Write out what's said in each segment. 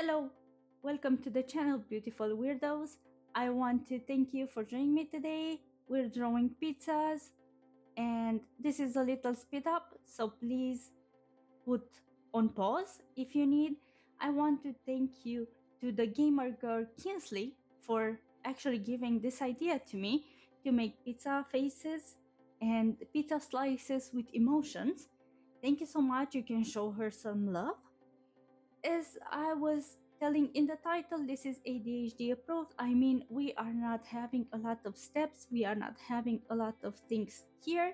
Hello, welcome to the channel, beautiful weirdos. I want to thank you for joining me today. We're drawing pizzas, and this is a little speed up, so please put on pause if you need. I want to thank you to the gamer girl Kinsley for actually giving this idea to me to make pizza faces and pizza slices with emotions. Thank you so much. You can show her some love. As I was telling in the title, this is ADHD approved. I mean, we are not having a lot of steps, we are not having a lot of things here.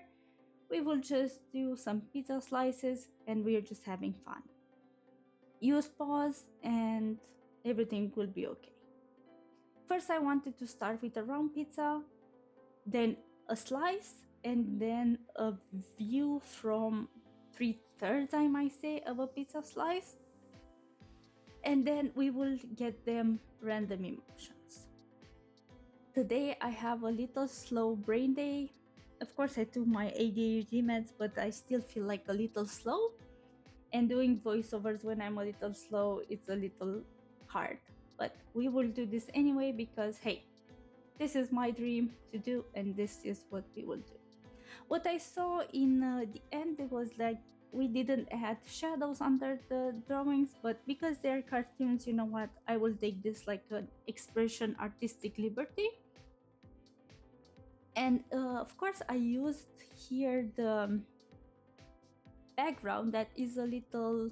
We will just do some pizza slices and we're just having fun. Use pause and everything will be okay. First, I wanted to start with a round pizza, then a slice, and then a view from 3/3, I might say, of a pizza slice. And then we will get them random emotions. Today I have a little slow brain day. Of course I took my ADHD meds, but I still feel like a little slow. And doing voiceovers when I'm a little slow, it's a little hard. But we will do this anyway because hey, this is my dream to do and this is what we will do. What I saw in the end, it was like we didn't add shadows under the drawings, but because they're cartoons, you know what, I will take this like an expression artistic liberty. And of course I used here the background that is a little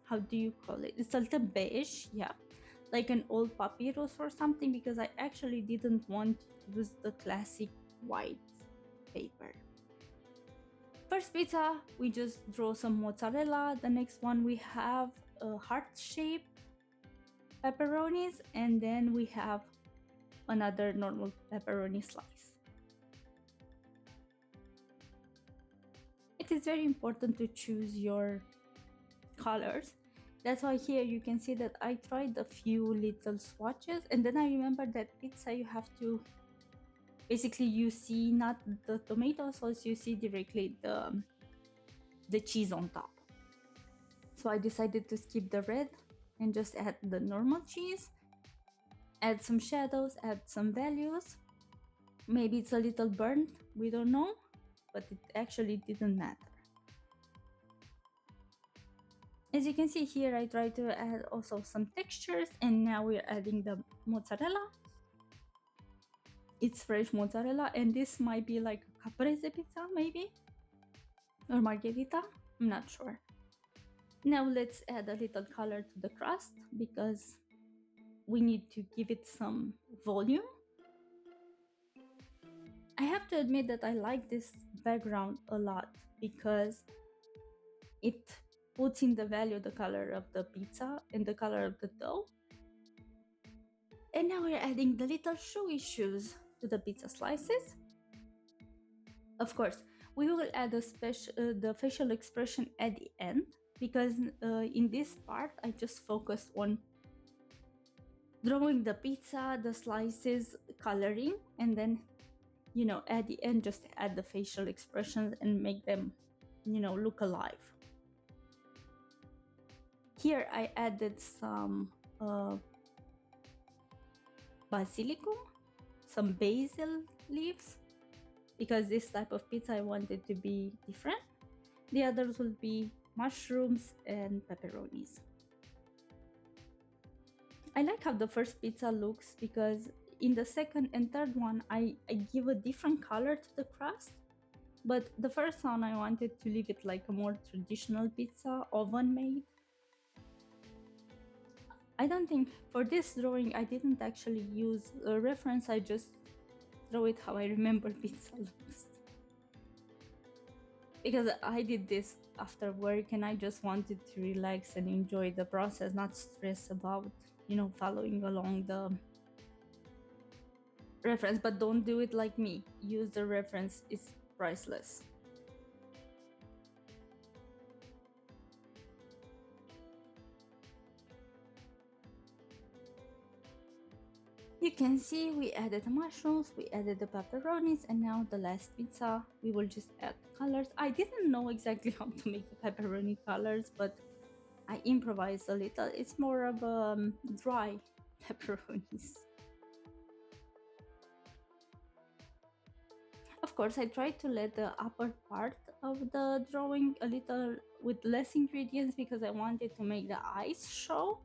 how do you call it, it's a little beige, yeah, like an old papyrus or something, because I actually didn't want to use the classic white paper. First pizza, we just draw some mozzarella. The next one we have heart-shaped pepperonis, and then we have another normal pepperoni slice. It is very important to choose your colors. That's why here you can see that I tried a few little swatches, and then I remember that pizza you have to basically, you see not the tomato sauce, you see directly the cheese on top. So I decided to skip the red and just add the normal cheese, add some shadows, add some values. Maybe it's a little burnt, we don't know, but it actually didn't matter. As you can see here, I tried to add also some textures, and now we're adding the mozzarella. It's fresh mozzarella, and this might be like a caprese pizza maybe, or margherita, I'm not sure. Now let's add a little color to the crust because we need to give it some volume. I have to admit that I like this background a lot because it puts in the value the color of the pizza and the color of the dough. And now we're adding the little showy shoes to the pizza slices. Of course, we will add the facial expression at the end because in this part I just focused on drawing the pizza, the slices, coloring, and then, you know, at the end just add the facial expressions and make them, you know, look alive. Here I added some basilicum, some basil leaves, because this type of pizza I wanted to be different. The others will be mushrooms and pepperonis. I like how the first pizza looks because in the second and third one I give a different color to the crust, but the first one I wanted to leave it like a more traditional pizza, oven made. I don't think for this drawing I didn't actually use a reference, I just draw it how I remember pizza looks. Because I did this after work and I just wanted to relax and enjoy the process, not stress about, you know, following along the reference. But don't do it like me. Use the reference, it's priceless. You can see we added the mushrooms, we added the pepperonis, and now the last pizza, we will just add colors. I didn't know exactly how to make the pepperoni colors, but I improvised a little. It's more of dry pepperonis. Of course, I tried to let the upper part of the drawing a little with less ingredients because I wanted to make the eyes show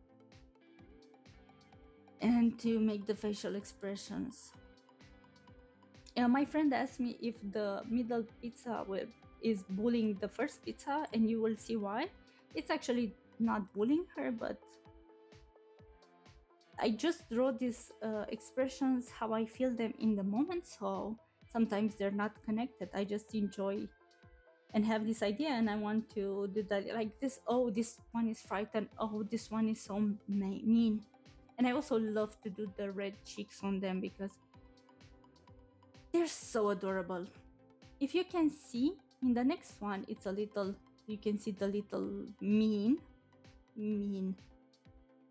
and to make the facial expressions. My friend asked me if the middle pizza is bullying the first pizza, and you will see why. It's actually not bullying her, but I just draw these expressions how I feel them in the moment, so sometimes they're not connected. I just enjoy and have this idea, and I want to do that like this. Oh, this one is frightened. Oh, this one is so mean. And I also love to do the red cheeks on them because they're so adorable. If you can see in the next one, it's a little, you can see the little mean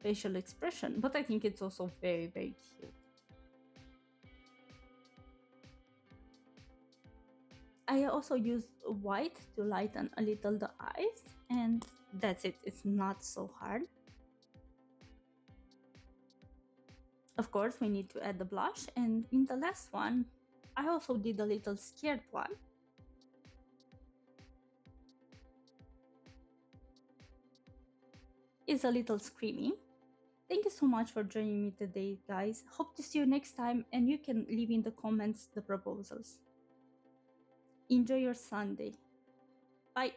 facial expression, but I think it's also very, very cute. I also used white to lighten a little the eyes, and that's it. It's not so hard. Of course, we need to add the blush, and in the last one, I also did a little scared one. It's a little screaming. Thank you so much for joining me today, guys. Hope to see you next time, and you can leave in the comments the proposals. Enjoy your Sunday. Bye.